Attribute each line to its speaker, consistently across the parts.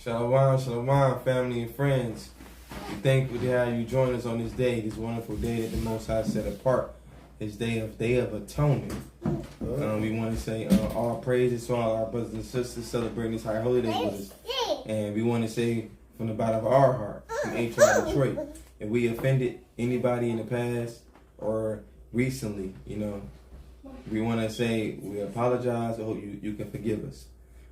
Speaker 1: Shalom, shalom, family and friends. We thankful to have you join us on this day, this wonderful day that the Most High set apart, this Day of Atonement. We want to say all praises to all our brothers and sisters celebrating this high holy day with us. And we want to say from the bottom of our heart, from HOI Detroit, if we offended anybody in the past or recently, we want to say we apologize. I hope you can forgive us.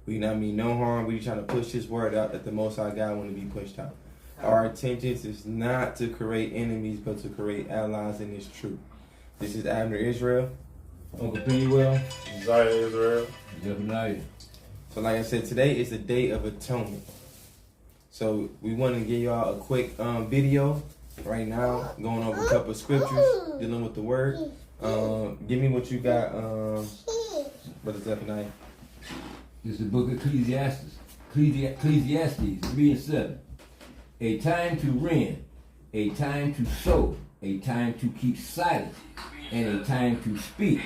Speaker 1: We not mean no harm. We trying to push this word out that the Most High God want to be pushed out. Our intentions is not to create enemies, but to create allies in this truth. This is Abner Israel.
Speaker 2: Uncle Pennywell.
Speaker 3: Zaya Israel.
Speaker 2: Zephaniah.
Speaker 1: So like I said, today is the Day of Atonement. So we want to give y'all a quick video right now, going over a couple of scriptures, dealing with the word. Give me what you got, Brother Zephaniah.
Speaker 2: This is the book of Ecclesiastes 3:7. A time to rend, a time to sow, a time to keep silent, and a time to speak.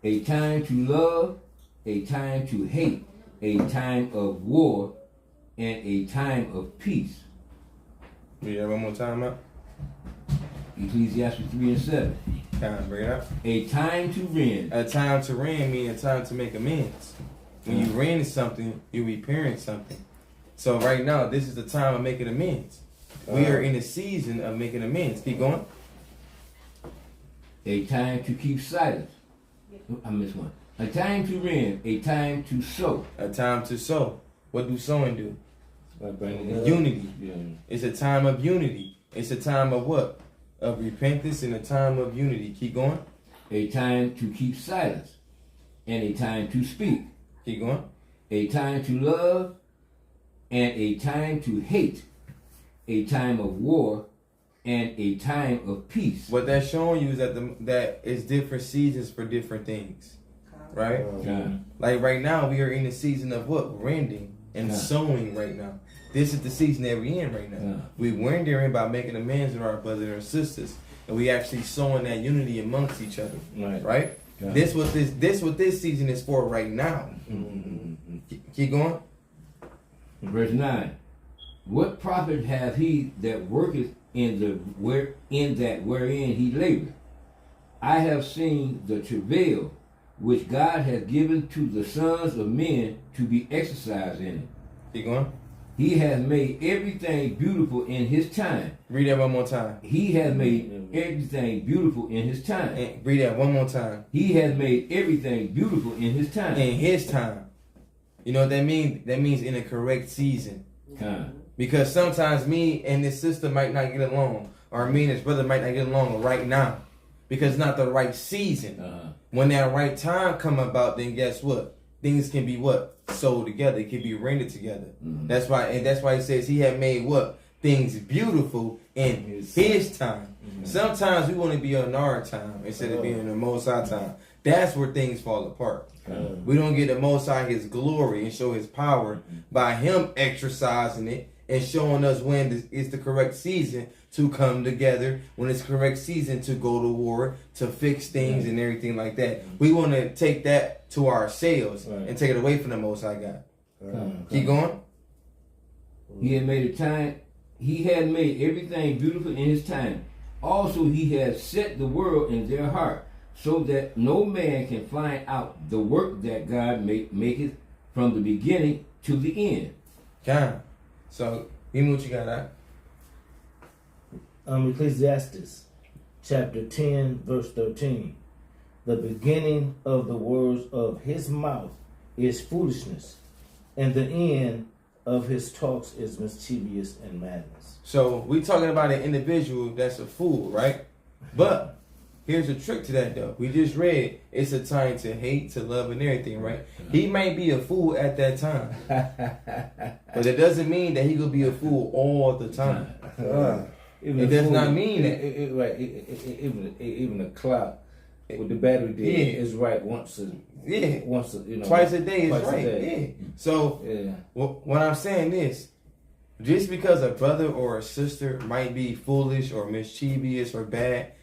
Speaker 2: A time to love, a time to hate, a time of war, and a time of peace.
Speaker 1: Read that one more time out.
Speaker 2: Ecclesiastes 3:7.
Speaker 1: Bring it up.
Speaker 2: A time to rend.
Speaker 1: A time to rend means a time to make amends. When you rend something, you're repairing something. So right now, this is the time of making amends. We are in a season of making amends. Keep going.
Speaker 2: A time to keep silent. I missed one. A time to rend, a time to sow.
Speaker 1: A time to sow. What do sowing do?
Speaker 2: Unity.
Speaker 1: Unity.
Speaker 2: Yeah.
Speaker 1: It's a time of unity. It's a time of what? Of repentance and a time of unity. Keep going.
Speaker 2: A time to keep silence, and a time to speak.
Speaker 1: Keep going.
Speaker 2: A time to love, and a time to hate. A time of war, and a time of peace.
Speaker 1: What that's showing you is that it's different seasons for different things, right? Like right now, we are in the season of what? Rending and sowing right now. This is the season that we're in right now. We weren't there by making amends with our brothers and sisters, and we actually sowing that unity amongst each other, right? This what this season is for right now. Keep going.
Speaker 2: Verse 9. What profit hath he that worketh in that wherein he laboureth? I have seen the travail which God hath given to the sons of men to be exercised in it.
Speaker 1: Keep going.
Speaker 2: He has made everything beautiful in his time.
Speaker 1: Read that one more time.
Speaker 2: He has made everything beautiful in his time.
Speaker 1: And read that one more time.
Speaker 2: He has made everything beautiful in his time.
Speaker 1: In his time. You know what that means? That means in a correct season. Because sometimes me and this sister might not get along, or me and this brother might not get along right now, because it's not the right season. When that right time come about, then guess what? Things can be what? Sold together. It can be rendered together. That's why it says he had made what? Things beautiful in his time. Sometimes we want to be on our time instead of being in the Most High time. That's where things fall apart. We don't get the Most High his glory and show his power by him exercising it and showing us when it's the correct season to come together, when it's the correct season to go to war, to fix things and everything like that. We want to take that to ourselves and take it away from the Most High God. Keep going.
Speaker 2: He had made everything beautiful in his time. Also he has set the world in their heart, so that no man can find out the work that God maketh from the beginning to the end.
Speaker 1: So, give me what you got out.
Speaker 4: Ecclesiastes chapter 10 verse 13. The beginning of the words of his mouth is foolishness, and the end of his talks is mischievous and madness. So
Speaker 1: we talking about an individual that's a fool, right? But here's a trick to that though. We just read it's a time to hate, to love, and everything, right? He might be a fool at that time, but it doesn't mean that he will be a fool all the time. It does not mean that.
Speaker 4: Even a clock with the battery dead is right once a
Speaker 1: twice a day is right. So what I'm saying is, just because a brother or a sister might be foolish or mischievous or bad,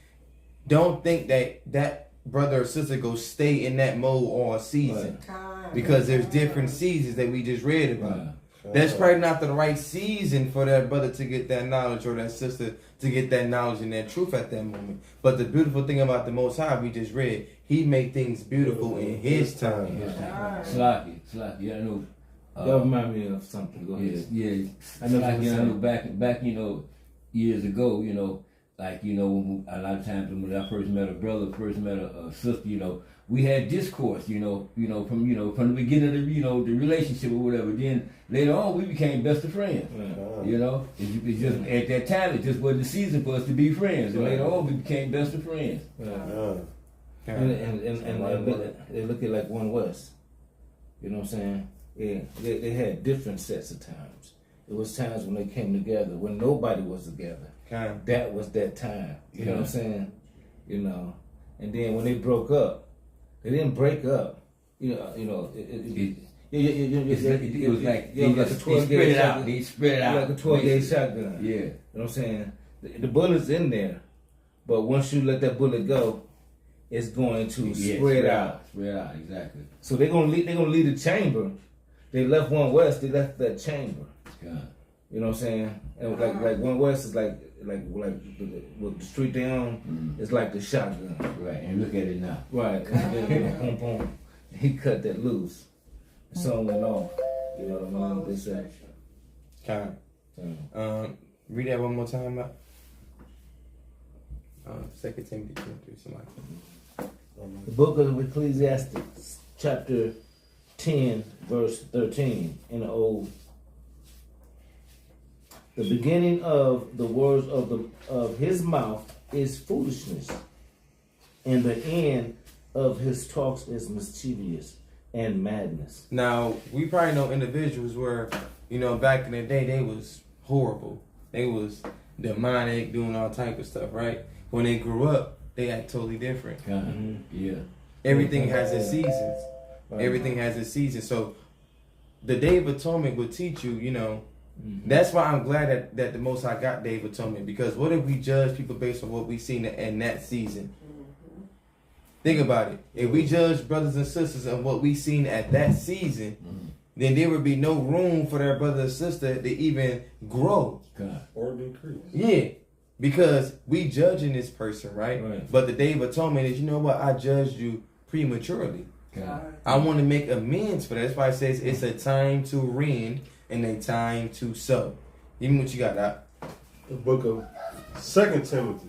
Speaker 1: don't think that brother or sister go stay in that mode all season. because there's different seasons that we just read about. That's probably not the right season for that brother to get that knowledge or that sister to get that knowledge and that truth at that moment. But the beautiful thing about the Most High, we just read, He made things beautiful in His time.
Speaker 2: Slocky, I know.
Speaker 4: That remind me of something. Go ahead.
Speaker 2: Yeah. I know back, years ago, like, when, a lot of times when I first met a brother, first met a sister, we had discourse, from the beginning of the relationship or whatever. Then later on, we became best of friends. It's just at that time, it just wasn't the season for us to be friends. And later on, we became best of friends.
Speaker 4: And they look at like One West. You know what I'm saying? Yeah, they had different sets of times. It was times when they came together when nobody was together. That was that time. You know what I'm saying? And then when they broke up, they didn't break up. It
Speaker 2: was like they just spread it out. They spread it out
Speaker 4: like a 12-gauge shotgun.
Speaker 2: Yeah,
Speaker 4: you know what I'm saying? The bullet's in there, but once you let that bullet go, it's going to spread out.
Speaker 2: Spread out, exactly.
Speaker 4: So they're gonna leave the chamber. They left One West. They left that chamber.
Speaker 2: God.
Speaker 4: You know what I'm saying? And like One West is like with the street down, it's like the shotgun.
Speaker 2: Right, and look at it now.
Speaker 4: Right. Boom, boom. He cut that loose. The song went off. You know what I mean? They said.
Speaker 1: Read that one more time out. 2 Timothy 2:3, something like that.
Speaker 4: The book of Ecclesiastes, chapter 10, verse 13 in the old. The beginning of the words of his mouth is foolishness, and the end of his talks is mischievous and madness.
Speaker 1: Now, we probably know individuals where, back in the day, they was horrible. They was demonic, doing all type of stuff, right? When they grew up, they act totally different.
Speaker 2: Yeah.
Speaker 1: Everything has its seasons. Everything has its season. So, the Day of Atonement will teach you, That's why I'm glad that the Most High got Day of Atonement, because what if we judge people based on what we seen in that season? Think about it. If we judge brothers and sisters on what we seen at that season, then there would be no room for their brother or sister to even grow.
Speaker 3: Or decrease.
Speaker 1: Yeah. Because we judging this person, right? But the Day of Atonement is, I judged you prematurely. I want to make amends for that. That's why it says it's a time to rend and a time to sow. Give me what you got, Doc.
Speaker 3: The book of 2 Timothy,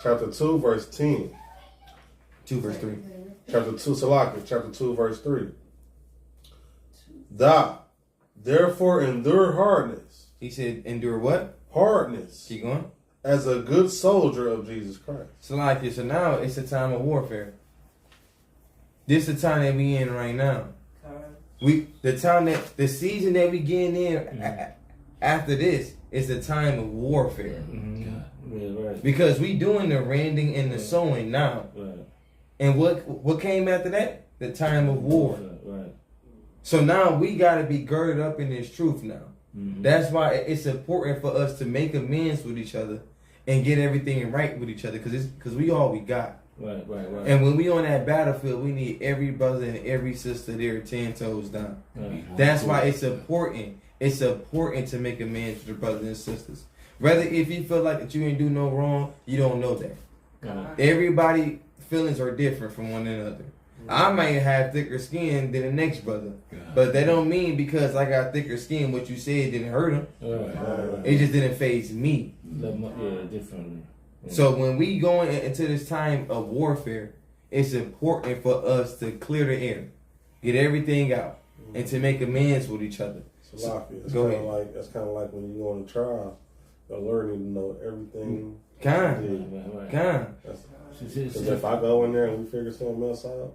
Speaker 3: chapter 2, verse 10.
Speaker 1: 2 verse 3.
Speaker 3: Chapter 2, Salaki, chapter 2, verse 3. Thou, therefore, endure hardness.
Speaker 1: He said, endure what?
Speaker 3: Hardness.
Speaker 1: Keep going.
Speaker 3: As a good soldier of Jesus Christ.
Speaker 1: So now it's a time of warfare. This is the time that we in right now. The season that we getting in after this is the time of warfare. Because we doing the rending and the sowing now. And what came after that? The time of war. So now we got to be girded up in this truth now. That's why it's important for us to make amends with each other and get everything right with each other, because we all we got.
Speaker 4: Right.
Speaker 1: And when we on that battlefield, we need every brother and every sister there 10 toes down. That's why it's important. It's important to make amends with the brothers and sisters. Whether if you feel like that you ain't do no wrong, you don't know that. Everybody feelings are different from one another. I might have thicker skin than the next brother, but that don't mean because I got thicker skin, what you said didn't hurt him. It just didn't faze me.
Speaker 4: Differently.
Speaker 1: So when we going into this time of warfare, it's important for us to clear the air, get everything out, and to make amends with each other.
Speaker 3: It's kind of like when you go on a trial, you're learning to know everything. Because if I go in there and we figure something else out,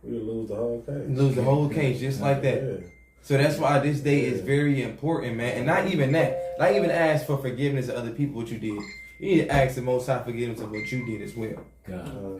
Speaker 3: we lose the whole case.
Speaker 1: Lose the whole case, just like that. Yeah. So that's why this day is very important, man. And not even that. Not even ask for forgiveness of other people what you did. You need to ask the Most High forgiveness of what you did as well.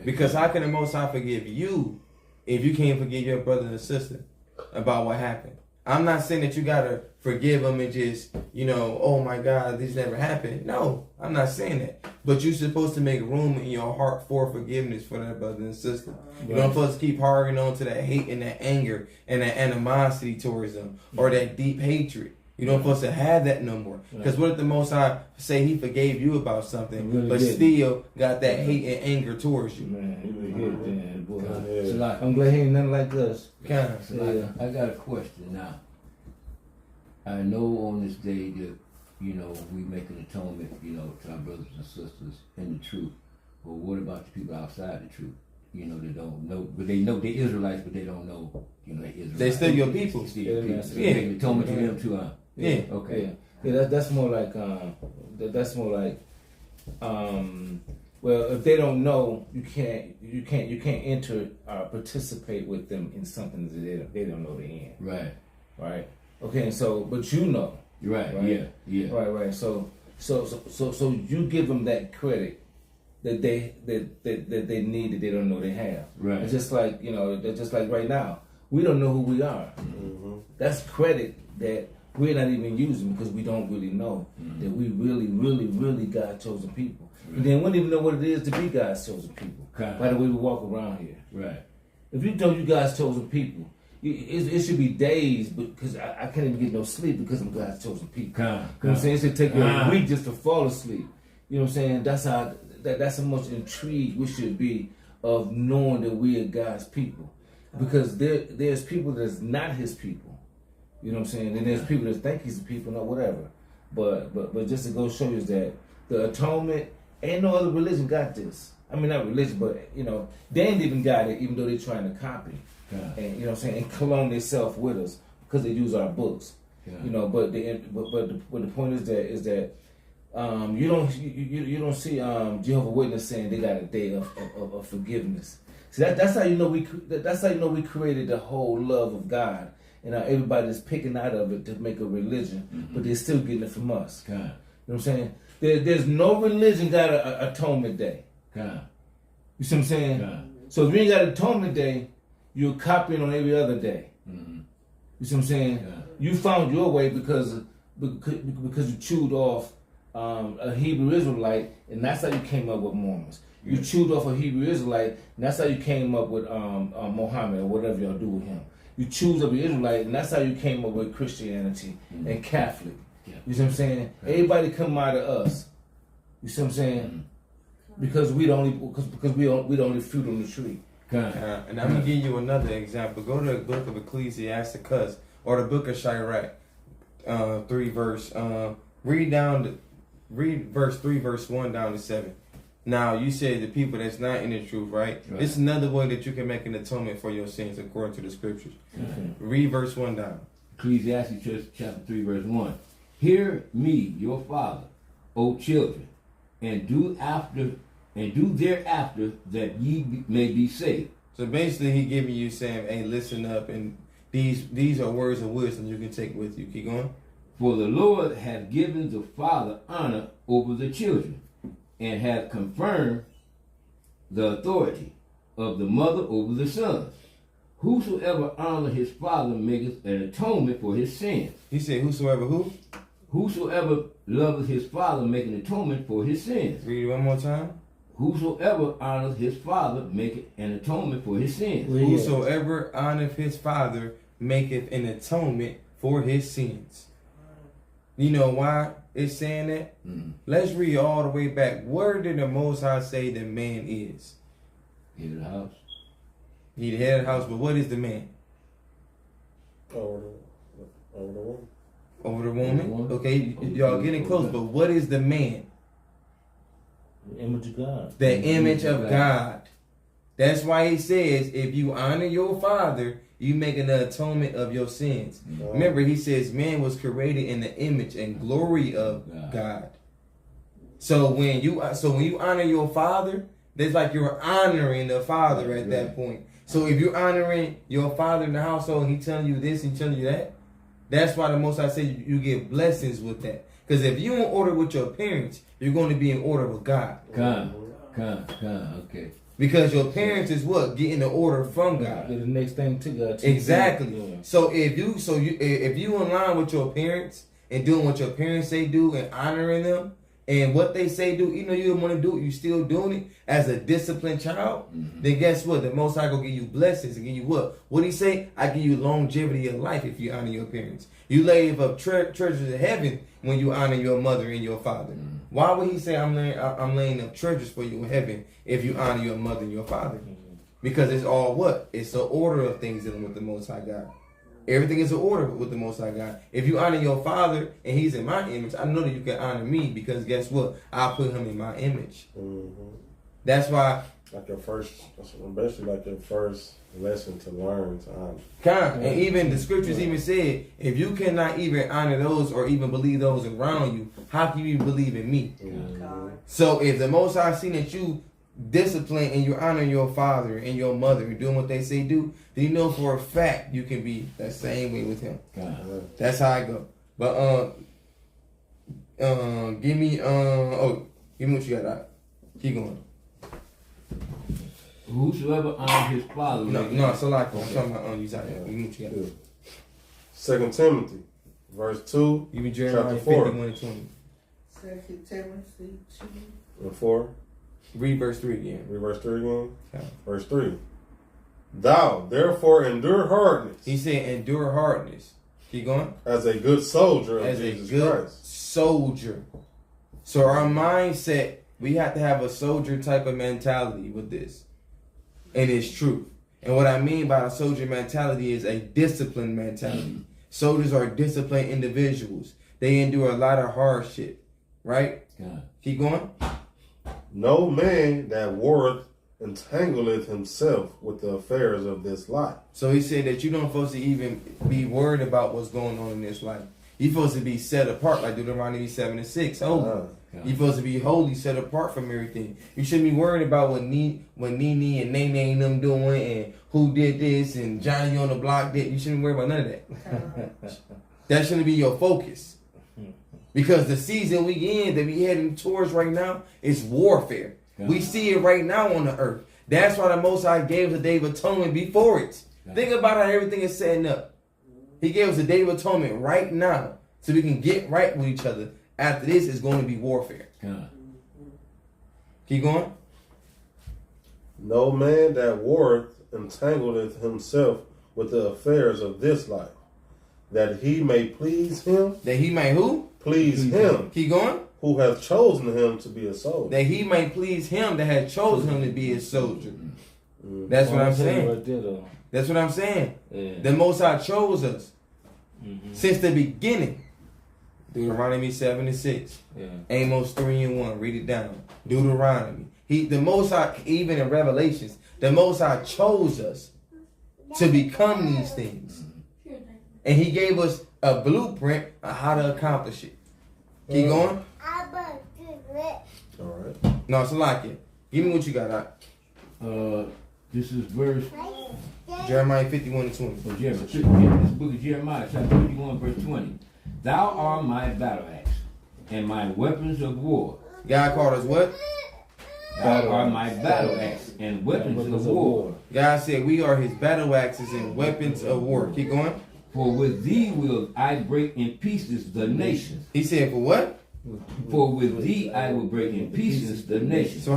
Speaker 1: Because how can the Most High forgive you if you can't forgive your brother and sister about what happened? I'm not saying that you gotta forgive them and just, oh my God, this never happened. No, I'm not saying that. But you're supposed to make room in your heart for forgiveness for that brother and sister. You're not supposed to keep harping on to that hate and that anger and that animosity towards them or that deep hatred. You don't supposed to have that no more. Because what if the Most High say He forgave you about something, really but still got that hate and anger towards you?
Speaker 4: Man, he really hit that, boy.
Speaker 2: So like,
Speaker 4: I'm glad he ain't nothing like us.
Speaker 1: So
Speaker 2: like, I got a question now. I know on this day that, we make an atonement, to our brothers and sisters in the truth. But what about the people outside the truth? They don't know, but they know they're Israelites, but they don't know, they're Israelites.
Speaker 1: They still your people.
Speaker 2: Still your people. Yeah. Make an atonement to them too, huh?
Speaker 1: Yeah.
Speaker 2: Okay.
Speaker 4: Yeah. That's more like well, if they don't know, you can't enter participate with them in something that they don't know the end. Right. Okay. And so, but
Speaker 2: Right. Yeah.
Speaker 4: Right. So you give them that credit that they need that they don't know they have.
Speaker 2: Right.
Speaker 4: It's just like just like right now, we don't know who we are.
Speaker 3: Mm-hmm.
Speaker 4: That's credit that we're not even using because we don't really know that we really God chosen people. Right. And then we don't even know what it is to be God's chosen people. By the way we walk around here.
Speaker 2: Right.
Speaker 4: If you know you God's chosen people, it should be days because I can't even get no sleep because I'm God's chosen people. You know what I'm saying? It should take you a week just to fall asleep. You know what I'm saying? That's how much intrigue we should be of knowing that we are God's people. Because there's people that's not His people. You know what I'm saying? And there's people that think He's the people, or whatever. But just to go show you is that the atonement, ain't no other religion got this. I mean, not religion, but they ain't even got it, even though they're trying to copy. And you know what I'm saying, and clone themselves with us because they use our books. But the point is that you don't see Jehovah Witness saying they got a day of forgiveness. See that's how you know we created the whole love of God, and everybody's picking out of it to make a religion, but they're still getting it from us. You know what I'm saying? There's no religion got a atonement day. You see what I'm saying? So if you ain't got atonement day, you're copying on every other day. You see what I'm saying? You found your way because you chewed off a Hebrew Israelite, and that's how you came up with Mormons. You chewed off a Hebrew Israelite, and that's how you came up with Muhammad or whatever y'all do with him. You choose up an Israelite, and that's how you came up with Christianity and Catholic. You see what I'm saying? Everybody come out of us. You see what I'm saying? Because we the only fruit on the tree.
Speaker 1: And I'm gonna give you another example. Go to the book of Ecclesiasticus or the book of Sirach, 3 verse. Read verse 3, verse 1 down to 7. Now you said the people that's not in the truth, right? It's another way that you can make an atonement for your sins according to the scriptures. Read verse 1 down.
Speaker 2: Ecclesiastes chapter 3 verse 1. Hear me, your father, O children, and do thereafter that ye may be saved.
Speaker 1: So basically he giving you saying, hey, listen up, and these are words of wisdom you can take with you. Keep going.
Speaker 2: For the Lord hath given the father honor over the children, and hath confirmed the authority of the mother over the sons. Whosoever honor his father maketh an atonement for his sins.
Speaker 1: He said, whosoever who?
Speaker 2: Whosoever loveth his father make an atonement for his sins.
Speaker 1: Read it one more time.
Speaker 2: Whosoever honors his father maketh an atonement for his sins.
Speaker 1: Whosoever honoreth his father maketh an atonement for his sins. You know why it's saying that? Let's read all the way back. Where did the Most High say the man is?
Speaker 2: Head of the house.
Speaker 1: He the head of the house, but what is the man?
Speaker 3: Over the woman.
Speaker 1: Over the woman? Okay, y'all getting close, but what is the man?
Speaker 4: The image of God.
Speaker 1: The image of God. That's why he says, if you honor your father, you make an atonement of your sins. Remember, he says man was created in the image and glory of God. So when you honor your father, that's like you're honoring the father at that point. So if you're honoring your father in the household, and he telling you this and telling you that, that's why the Most High say you get blessings with that. Because if you in order with your parents, you're going to be in order with God.
Speaker 2: Okay.
Speaker 1: Because your parents is what? Getting the order from God.
Speaker 4: The next thing to God.
Speaker 1: Exactly.
Speaker 4: Yeah.
Speaker 1: So if you in line with your parents and doing what your parents say do and honoring them and what they say do, even though you don't want to do it, you still doing it as a disciplined child, then guess what? The Most High gonna give you blessings and give you what? What he say? I give you longevity of life if you honor your parents. You lay up treasures in heaven when you honor your mother and your father. Why would he say I'm laying up treasures for you in heaven if you honor your mother and your father? Because it's all what? It's the order of things dealing with the Most High God. Everything is an order with the Most High God. If you honor your father and he's in my image, I know that you can honor me because guess what? I put him in my image. That's why.
Speaker 3: Like your first, basically like your first lesson to learn to honor.
Speaker 1: And even the scriptures even said, if you cannot even honor those or even believe those around you, how can you believe in me? So if the Most High seen that you discipline and you honor your father and your mother and doing what they say do, then you know for a fact you can be that same way with him. That's how I go. But give me what you got. Keep going.
Speaker 2: Whosoever honors his father.
Speaker 1: No, so like I'm talking about you got. Give me what you got.
Speaker 3: 2 Timothy, verse 2.
Speaker 1: Give me Jeremiah
Speaker 3: 4.
Speaker 1: 51 and 20.
Speaker 5: 2 Timothy 2.
Speaker 3: And 4.
Speaker 1: Read verse 3 again.
Speaker 3: Read verse 3 again.
Speaker 1: Okay.
Speaker 3: Verse 3. Thou therefore endure hardness.
Speaker 1: He said endure hardness. Keep going.
Speaker 3: As a good soldier of
Speaker 1: As
Speaker 3: Jesus
Speaker 1: a good
Speaker 3: Christ.
Speaker 1: soldier. So our mindset, we have to have a soldier type of mentality with this. And it's truth. And what I mean by a soldier mentality is a disciplined mentality. Soldiers are disciplined individuals. They endure a lot of hardship. Right? Keep going.
Speaker 3: No man that warreth entangleth himself with the affairs of this life.
Speaker 1: So he said that you don't supposed to even be worried about what's going on in this life. You're supposed to be set apart, like Deuteronomy 7 and 6. Holy. You're supposed to be holy, set apart from everything. You shouldn't be worried about what Nene and Nene and them doing and who did this and Johnny on the block did. You shouldn't worry about none of that. That shouldn't be your focus. Because the season we in that we heading towards right now is warfare. We see it right now on the earth. That's why the Most High gave us the Day of Atonement before it. Think about how everything is setting up. He gave us the Day of Atonement right now so we can get right with each other. After this, it's going to be warfare. Keep going.
Speaker 3: No man that warreth entangleth himself with the affairs of this life, that he may please him.
Speaker 1: That he may who?
Speaker 3: Please him.
Speaker 1: Keep going.
Speaker 3: Who hath chosen him to be a soldier.
Speaker 1: That he may please him that had chosen him to be a soldier. That's what I'm saying. That's what I'm saying. The Most High chose us since the beginning. Deuteronomy 7 and 6. Amos 3 and 1. Read it down. Deuteronomy. The Most High, even in Revelations, the Most High chose us to become these things. And he gave us a blueprint of how to accomplish it. Keep going.
Speaker 3: All right.
Speaker 1: No, it's like it. Give me what you got.
Speaker 2: This is verse
Speaker 1: Jeremiah 51 and 20.
Speaker 2: This book of Jeremiah, chapter 51, verse 20. Thou art my battle axe and my weapons of war.
Speaker 1: God called us what?
Speaker 2: Thou art my battle axe and weapons of war.
Speaker 1: God said we are his battle axes and weapons of war. Keep going.
Speaker 2: For with thee will I break in pieces the nations.
Speaker 1: He said for what?
Speaker 2: For with thee I will break in pieces the nations.
Speaker 1: So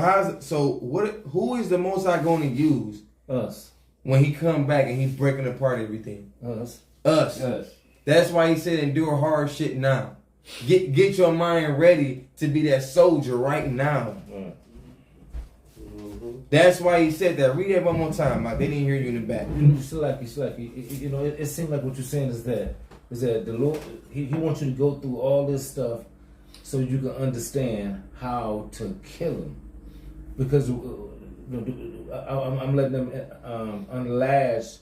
Speaker 1: who is the Most High going to use?
Speaker 4: Us.
Speaker 1: When he come back and he's breaking apart everything. Us. That's why he said endure hard shit now. Get your mind ready to be that soldier right now. That's why he said that. Read that one more time, Mike. They didn't hear you in the back.
Speaker 4: Slacky. You know, it seems like what you're saying is that the Lord, he wants you to go through all this stuff so you can understand how to kill him. Because I'm letting them unlash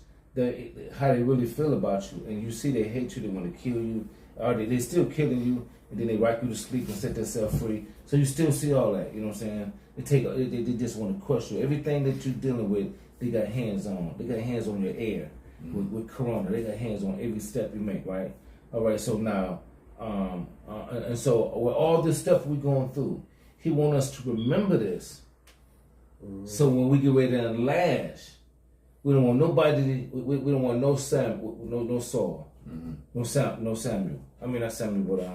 Speaker 4: how they really feel about you, and you see they hate you, they want to kill you, or they still killing you, and then they rock you to sleep and set themselves free. So you still see all that, you know what I'm saying? They just want to crush you. Everything that you're dealing with, they got hands on. They got hands on your air with Corona. They got hands on every step you make, right? All right. So now, and so with all this stuff we're going through, he wants us to remember this. So when we get ready to lash, we don't want nobody. We don't want no Saul, no Saul, no Samuel. I mean not Samuel, but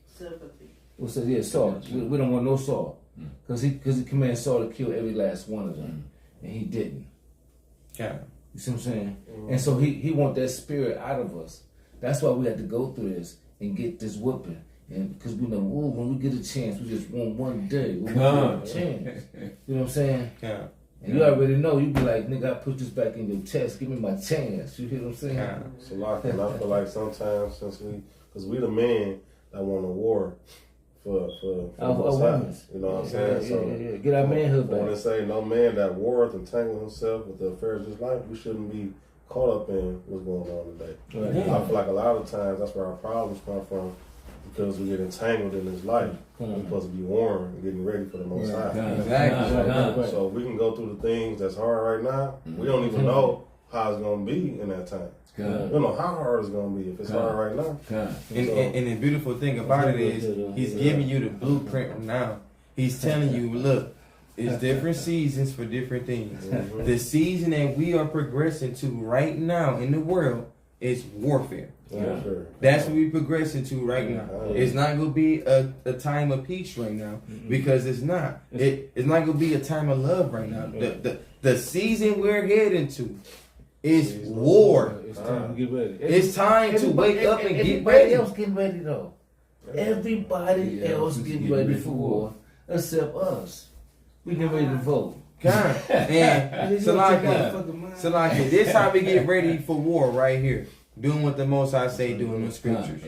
Speaker 5: Sympathy.
Speaker 4: what's that? Yeah, Saul. We don't want no Saul, because he commanded Saul to kill every last one of them, and he didn't.
Speaker 1: Yeah.
Speaker 4: You see what I'm saying? And so he want that spirit out of us. That's why we had to go through this and get this whooping. And because we know, when we get a chance, we just want one day. We want a chance. You know what I'm saying?
Speaker 1: Yeah.
Speaker 4: And you already know, you be like, nigga, I put this back in your chest. Give me my chance. You hear what I'm saying?
Speaker 1: Yeah.
Speaker 3: So like, and I feel like sometimes because we the men that want a war for both sides. You know what I'm saying?
Speaker 4: Yeah. Get our manhood back.
Speaker 3: When they say no man that warreth entangle himself with the affairs of his life, we shouldn't be caught up in what's going on today.
Speaker 4: Right.
Speaker 3: I feel like a lot of times that's where our problems come from, because we get entangled in this life. We're supposed to be warm and getting ready for the Most High.
Speaker 1: Exactly.
Speaker 3: So we can go through the things that's hard right now. We don't even know how it's going to be in that time. We don't know how hard it's going to be if it's hard right now.
Speaker 1: And the beautiful thing about it is he's giving you the blueprint now. He's telling you, look, it's different seasons for different things. The season that we are progressing to right now in the world is warfare. That's what we're progressing to right now. It's not going to be a time of peace right now, because it's not. It's not going to be a time of love right now. The season we're heading to is war.
Speaker 4: It's time to get ready.
Speaker 1: It's time to wake up and get ready.
Speaker 4: Everybody else getting ready though. Everybody else getting ready for war except us. We get ready to vote.
Speaker 1: God. And Salaki, this how we get ready for war right here. Doing what the Most High say, doing the scriptures.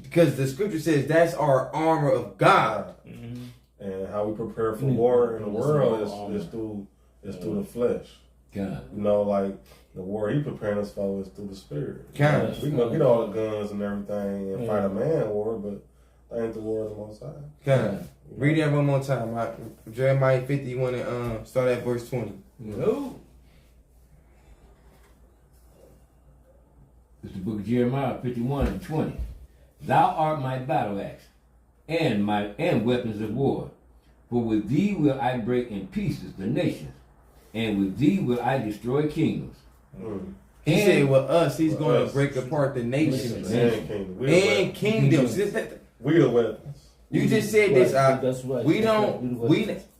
Speaker 1: Because the scripture says that's our armor of God.
Speaker 3: And how we prepare for war in the world is through the flesh. You know, like the war he preparing us for is through the spirit. We can go get all the guns and everything and fight a man war, but that ain't the war of the Most High.
Speaker 1: Read that one more time. Jeremiah 51 and start at verse 20.
Speaker 2: No. It's the book of Jeremiah 51 and 20. Thou art my battle axe and weapons of war. For with thee will I break in pieces the nations, and with thee will I destroy kingdoms.
Speaker 1: He said with us, he's going to break apart the nations and kingdoms.
Speaker 3: We the weapons.
Speaker 1: You just said this.
Speaker 4: That's right.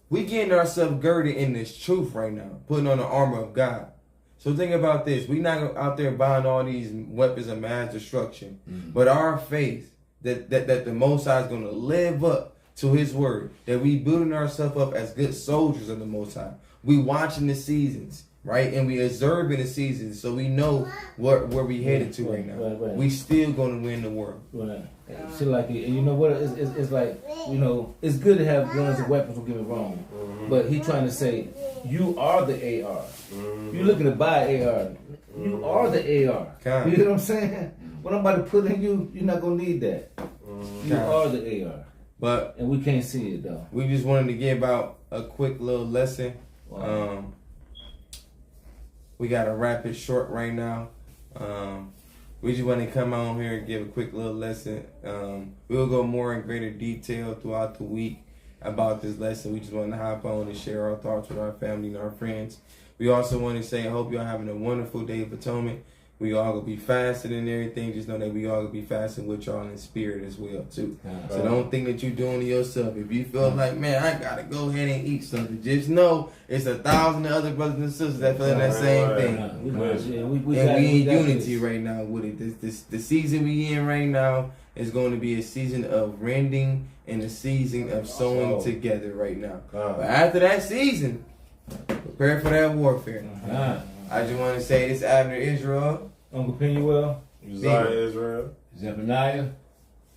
Speaker 1: We getting ourselves girded in this truth right now, putting on the armor of God. So think about this. We not out there buying all these weapons of mass destruction, but our faith that the Most High is going to live up to His word. That we building ourselves up as good soldiers of the Most High. We watching the seasons, right, and we observing the seasons, so we know where we headed to right now.
Speaker 4: Right.
Speaker 1: We still going to win the world.
Speaker 4: Right. Shit like it. And you know what? It's like, you know, it's good to have guns and weapons. Don't get me wrong, but he trying to say you are the AR. You looking to buy AR. You are the AR. You know what I'm saying? What I'm about to put in you, you're not gonna need that. You are the AR.
Speaker 1: But
Speaker 4: and we can't see it though.
Speaker 1: We just wanted to give out a quick little lesson. Wow. We got to wrap it short right now. We just want to come on here and give a quick little lesson. We'll go more in greater detail throughout the week about this lesson. We just want to hop on and share our thoughts with our family and our friends. We also want to say I hope y'all having a wonderful Day of Atonement. We all gonna be fasting and everything. Just know that we all gonna be fasting with y'all in spirit as well too. So don't think that you're doing it yourself. If you feel like, man, I gotta go ahead and eat something, just know it's 1,000 other brothers and sisters that feel that same thing. And we in unity right now with it. The season we in right now is going to be a season of rending and a season of sowing together right now. But after that season, prepare for that warfare. I just want to say this: Abner Israel,
Speaker 4: Uncle Penuel,
Speaker 3: Uzziah Israel,
Speaker 2: Zephaniah.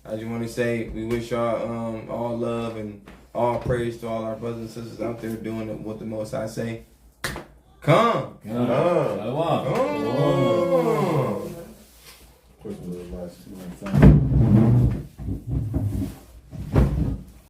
Speaker 1: I just want to say we wish y'all all love and all praise to all our brothers and sisters out there doing what the Most High say. Come.
Speaker 3: Come.